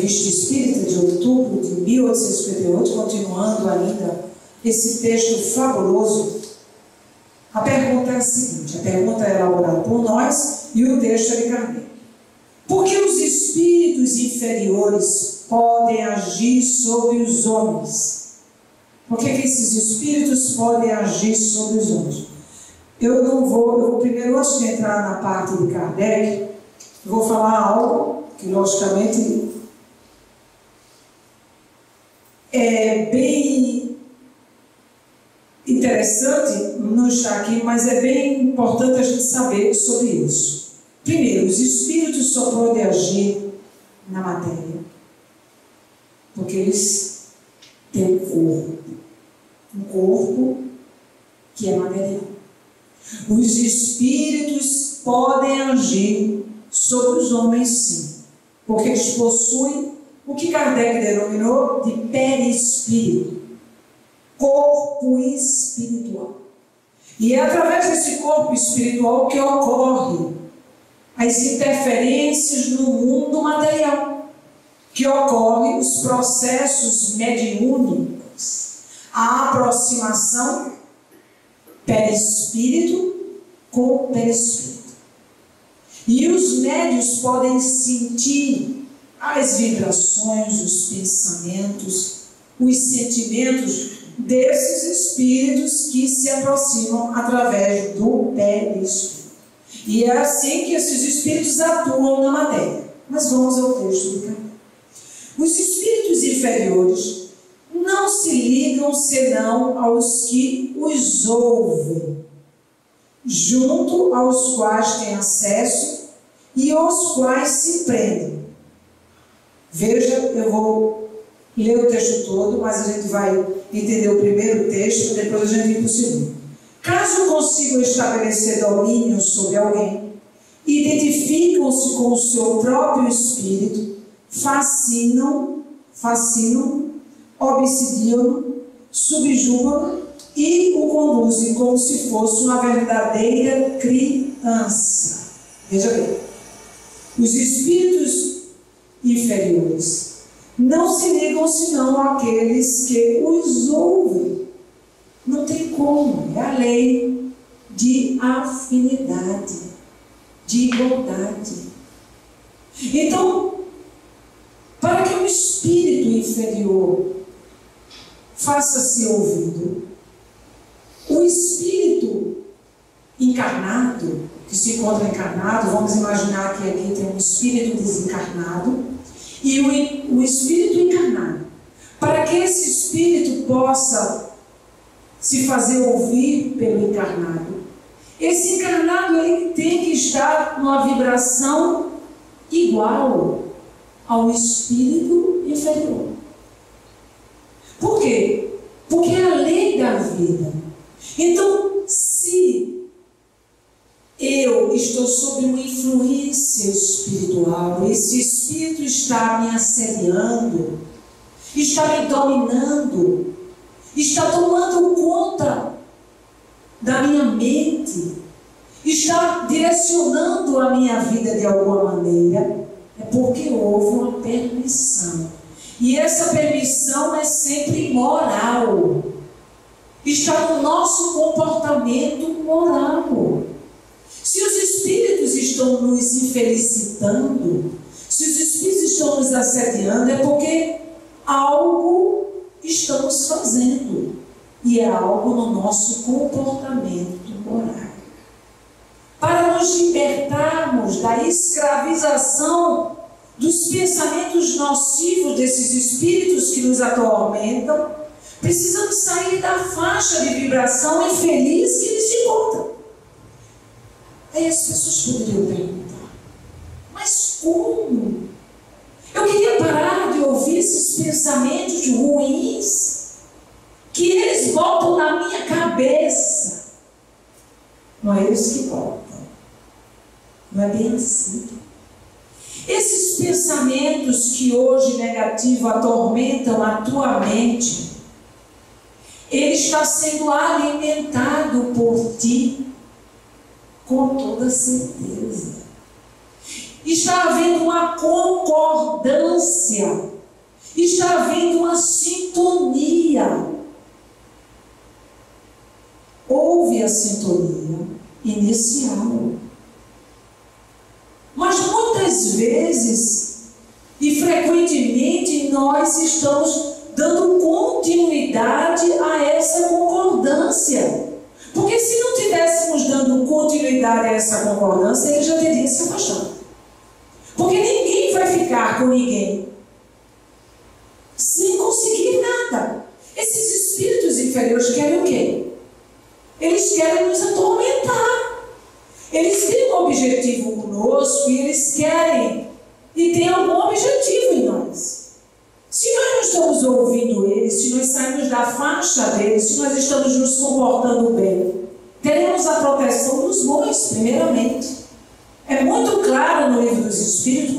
Revista Espírita de outubro de 1858, continuando ainda esse texto fabuloso, a pergunta é a seguinte, a pergunta é elaborada por nós e o texto é de Kardec. Por que os espíritos inferiores podem agir sobre os homens? Por que esses espíritos podem agir sobre os homens? Eu vou primeiro, antes de entrar na parte de Kardec, eu vou falar algo que, logicamente, é bem interessante, não está aqui, mas é bem importante a gente saber sobre isso. Primeiro, os espíritos só podem agir na matéria, porque eles têm um corpo que é material. Os espíritos podem agir sobre os homens, sim, porque eles possuem o que Kardec denominou de perispírito, corpo espiritual. E é através desse corpo espiritual que ocorrem as interferências no mundo material, que ocorrem os processos mediúnicos, a aproximação perispírito com perispírito. E os médiuns podem sentir as vibrações, os pensamentos, os sentimentos desses espíritos que se aproximam através do perispírito. E é assim que esses espíritos atuam na matéria. Mas vamos ao texto do Kardec. Os espíritos inferiores não se ligam senão aos que os ouvem, junto aos quais têm acesso e aos quais se prendem. Veja, eu vou ler o texto todo, mas a gente vai entender o primeiro texto, depois a gente vai para o segundo. Caso consigam estabelecer domínio sobre alguém, identificam-se com o seu próprio espírito, fascinam, obsidiam, subjugam e o conduzem como se fosse uma verdadeira criança. Veja bem, os espíritos inferiores não se ligam senão àqueles que os ouvem. Não tem como, é a lei de afinidade, de igualdade. Então, para que o espírito inferior faça-se ouvido, o espírito encarnado, que se encontra encarnado, vamos imaginar que aqui tem um espírito desencarnado e o espírito encarnado. Para que esse espírito possa se fazer ouvir pelo encarnado, esse encarnado ele tem que estar numa vibração igual ao espírito inferior. Por quê? Porque é a lei da vida. Então, se eu estou sob uma influência espiritual, esse espírito está me assediando, está me dominando, está tomando conta da minha mente, está direcionando a minha vida de alguma maneira, é porque houve uma permissão. E essa permissão é sempre moral. Está no nosso comportamento moral. Se os espíritos estão nos infelicitando, se os espíritos estão nos assediando, é porque algo estamos fazendo. E é algo no nosso comportamento moral. Para nos libertarmos da escravização dos pensamentos nocivos desses espíritos que nos atormentam, precisamos sair da faixa de vibração infeliz que eles encontram. Aí as pessoas poderiam perguntar, mas como? Eu queria parar de ouvir esses pensamentos ruins que eles botam na minha cabeça. Não é eles que botam. Não é bem assim. Esses pensamentos que hoje negativo atormentam a tua mente, ele está sendo alimentado por ti com toda certeza. está havendo uma concordância, está havendo uma sintonia. Houve a sintonia inicial. Mas muitas vezes e frequentemente nós estamos dando continuidade a essa concordância. Porque se não tivéssemos dando continuidade a essa concordância, ele já teria se afastado. Porque ninguém vai ficar com ninguém sem conseguir nada. Esses espíritos inferiores querem o quê? Eles querem nos atormentar. Eles têm um objetivo conosco e eles querem e têm algum objetivo em nós. Se nós não estamos ouvindo eles, se nós saímos da faixa deles, se nós estamos nos comportando bem, teremos a proteção dos bons, primeiramente. É muito claro no livro dos Espíritos,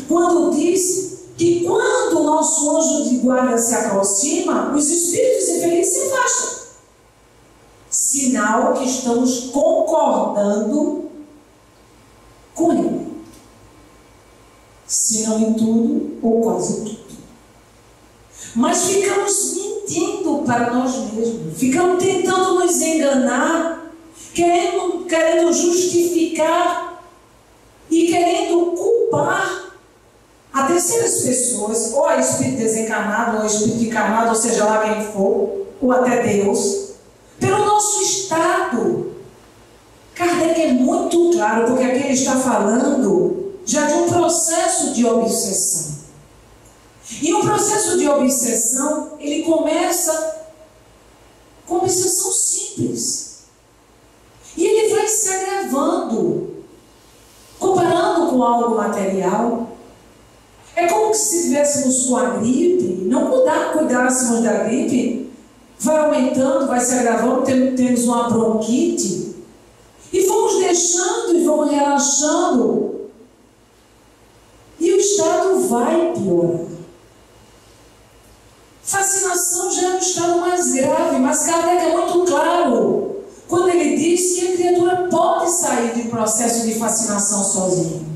quando diz que quando o nosso anjo de guarda se aproxima, os espíritos infelizes se afastam. Sinal que estamos concordando com ele. Se não em tudo, ou quase tudo. Mas ficamos mentindo para nós mesmos. Ficamos tentando nos enganar, querendo justificar e querendo culpar a terceiras pessoas, ou a espírito desencarnado, ou a espírito encarnado, ou seja lá quem for, ou até Deus, pelo nosso estado. Kardec é muito claro, porque aqui ele está falando já de um processo de obsessão. E o processo de obsessão, ele começa com obsessão simples. E ele vai se agravando, comparando com algo material. É como se estivéssemos com a gripe, não cuidássemos da gripe, vai aumentando, vai se agravando, temos uma bronquite, e vamos deixando e vamos relaxando, e o estado vai piorar. Fascinação já é um estado mais grave, mas Kardec é muito claro quando ele diz que a criatura pode sair de processo de fascinação sozinha.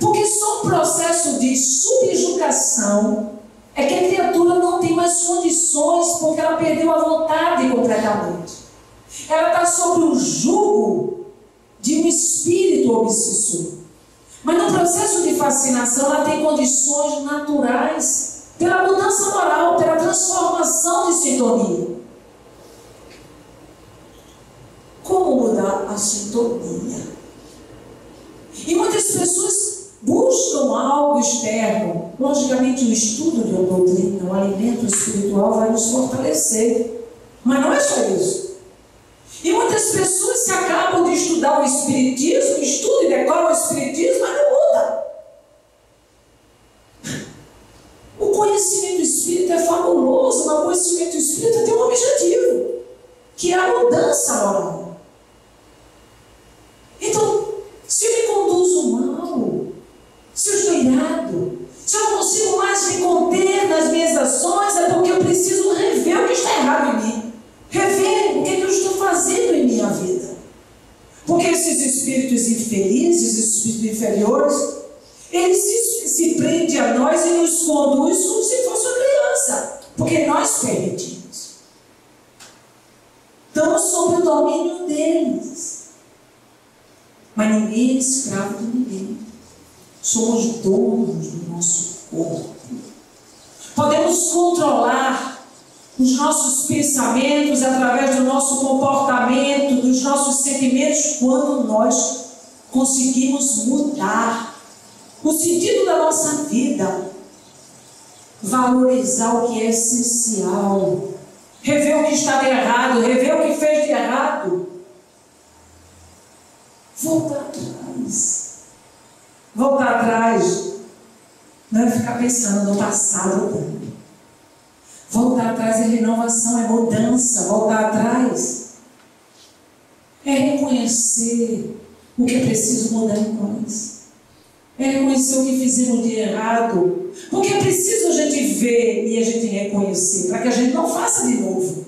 Porque só um processo de subjugação é que a criatura não tem mais condições, porque ela perdeu a vontade completamente. Ela está sob o jugo de um espírito obsessor. Mas no processo de fascinação ela tem condições naturais pela mudança moral, pela transformação de sintonia. Como mudar a sintonia? E muitas pessoas buscam algo externo. Logicamente, o estudo de uma doutrina, o alimento espiritual vai nos fortalecer. Mas não é só isso. E muitas pessoas se acabam de estudar o Espiritismo, estudam e decoram o Espiritismo, mas não muda. O conhecimento espírita é fabuloso, mas o conhecimento espírita tem um objetivo, que é a mudança moral. Então, se eu me conduzo mal, se eu estou irado, se eu não consigo mais me conter nas minhas ações, é porque eu preciso rever o que está errado em mim. Rever o que eu estou fazendo em minha vida. Porque esses espíritos infelizes, espíritos inferiores, eles se prendem a nós e nos conduz como se fosse uma criança. Porque nós permitimos. Estamos sob o domínio deles. Mas ninguém é escravo de ninguém. Somos donos do nosso corpo. Podemos controlar os nossos pensamentos através do nosso comportamento, dos nossos sentimentos, quando nós conseguimos mudar o sentido da nossa vida, valorizar o que é essencial, rever o que estava errado, rever o que fez de errado, voltar atrás, não é ficar pensando no passado. Voltar atrás é renovação, é mudança. Voltar atrás é reconhecer o que é preciso mudar em nós. É reconhecer o que fizemos de errado. Porque é preciso a gente ver e a gente reconhecer, para que a gente não faça de novo.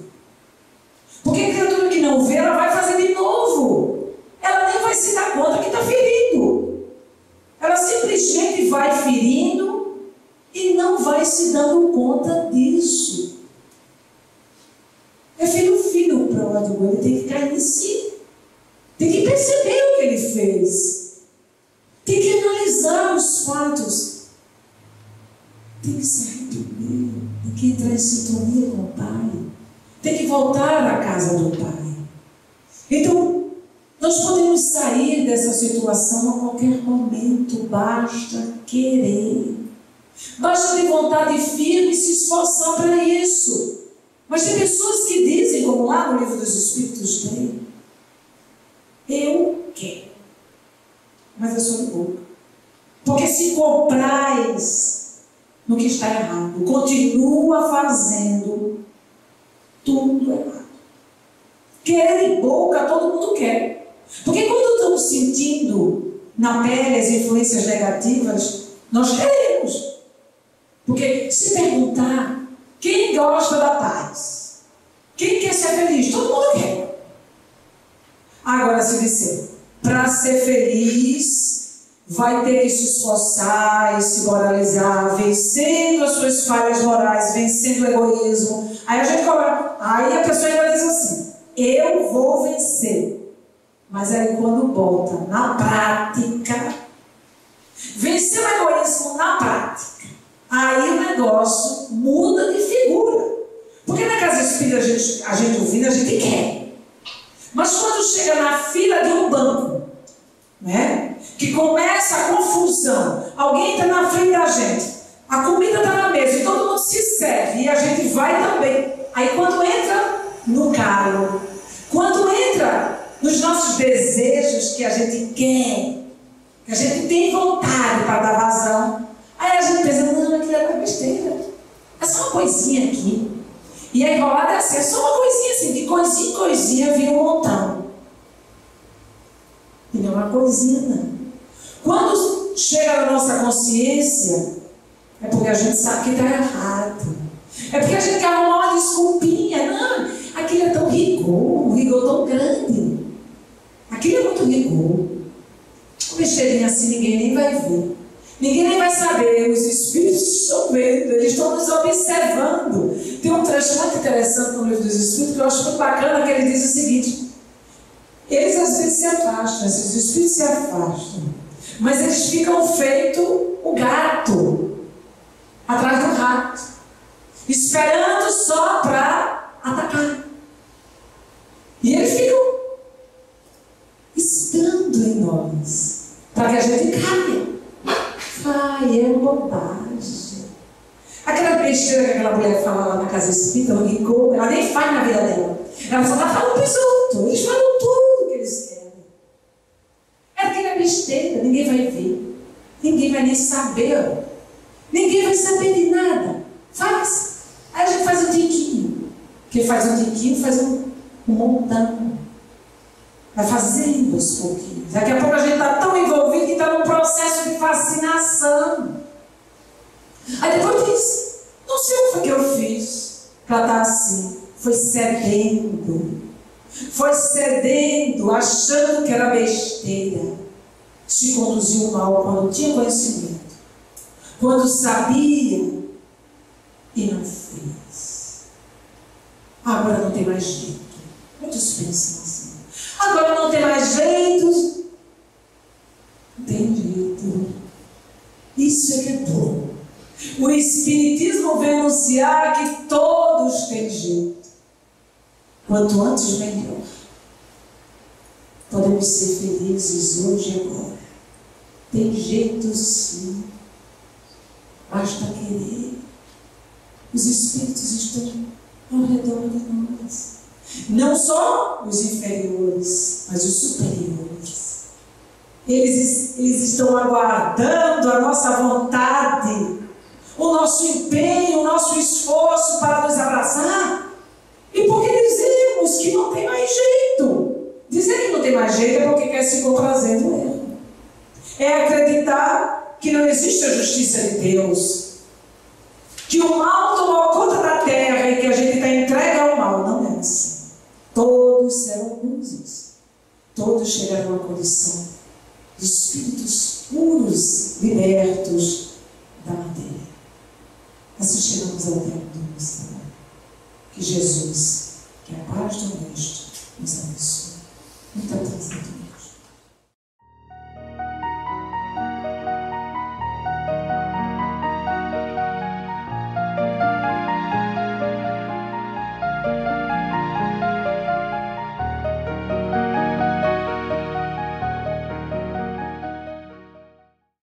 Porque a criatura que não vê, ela vai fazer de novo. Ela nem vai se dar conta que pródigo, ele tem que cair em si. Tem que perceber o que ele fez. Tem que analisar os fatos. Tem que se arrepender. Tem que entrar em sintonia com o Pai. Tem que voltar à casa do Pai. Então, nós podemos sair dessa situação a qualquer momento. Basta querer. Basta ter vontade firme e se esforçar para isso. Mas tem pessoas que dizem, como lá no livro dos Espíritos tem, eu quero. Mas é só de boca. Porque se comprais no que está errado, continua fazendo tudo errado. Querer de boca, todo mundo quer. Porque quando estamos sentindo na pele as influências negativas, nós queremos. Porque se perguntar, quem gosta da paz? Quem quer ser feliz? Todo mundo quer. Agora, se disser, para ser feliz, vai ter que se esforçar e se moralizar, vencendo as suas falhas morais, vencendo o egoísmo. Aí a gente coloca, aí a pessoa ainda diz assim, eu vou vencer. Mas aí quando bota na prática, vencer o egoísmo na prática, aí o negócio muda de figura. Porque na casa espírita a gente ouvindo, a gente quer. Mas quando chega na fila de um banco, né, que começa a confusão, alguém está na frente da gente, a comida está na mesa e todo mundo se serve e a gente vai também. Aí quando entra no carro, quando entra nos nossos desejos que a gente quer, que a gente tem vontade para dar vazão, aí a gente pensa, não, aquilo é besteira, é só uma coisinha aqui. E a enrolada é assim, é só uma coisinha assim, de coisinha em coisinha vira um montão. E não é uma coisinha, não. Quando chega na nossa consciência, é porque a gente sabe que está errado. É porque a gente quer arrumar uma desculpinha. Não, aquilo é tão rigor, um rigor tão grande. Aquilo é muito rigor. Uma besteirinha assim ninguém nem vai ver. Ninguém nem vai saber, os espíritos estão vendo, eles estão nos observando. Tem um trecho muito interessante no livro dos Espíritos que eu acho muito bacana, que ele diz o seguinte: eles às vezes se afastam, esses espíritos se afastam, mas eles ficam feito o gato atrás do rato, esperando só para atacar. E eles ficam estando em nós, para que a gente caia. Ai, é bobagem. Aquela besteira que aquela mulher fala lá na casa espírita, o rigor, ela nem faz na vida dela. Ela só está falando para os outros. Eles falam tudo que eles querem. É aquela besteira, ninguém vai ver. Ninguém vai nem saber. Ninguém vai saber de nada. Faz. Aí a gente faz um tiquinho. Quem faz um tiquinho faz um montão. Vai fazendo aos pouquinhos. Daqui a pouco a gente está tão envolvido que está num processo de fascinação. Aí depois diz, não sei o que foi que eu fiz para estar assim. Foi cedendo. Foi cedendo, achando que era besteira. Se conduziu mal quando tinha conhecimento. Quando sabia e não fez. Agora não tem mais jeito. Muitos pensam assim. Agora não tem mais jeito. Não tem jeito. Isso é que é bom. O Espiritismo vem anunciar que todos têm jeito. Quanto antes, melhor. Podemos ser felizes hoje e agora. Tem jeito sim. Basta querer. Os Espíritos estão ao redor de nós. Não só os inferiores, mas os superiores. Eles estão aguardando a nossa vontade, o nosso empenho, o nosso esforço para nos abraçar. E por que dizemos que não tem mais jeito? Dizer que não tem mais jeito é porque quer se comprazer no erro. É acreditar que não existe a justiça de Deus, que o mal tomou conta da terra e que a gente está entregue ao mal. Não é assim. Todos serão luzes. Todos chegarão à condição de espíritos puros, libertos da matéria. Assim chegamos ao tempo do nosso trabalho. Que Jesus, que a paz Paz do Oeste nos abençoe. Muita paz.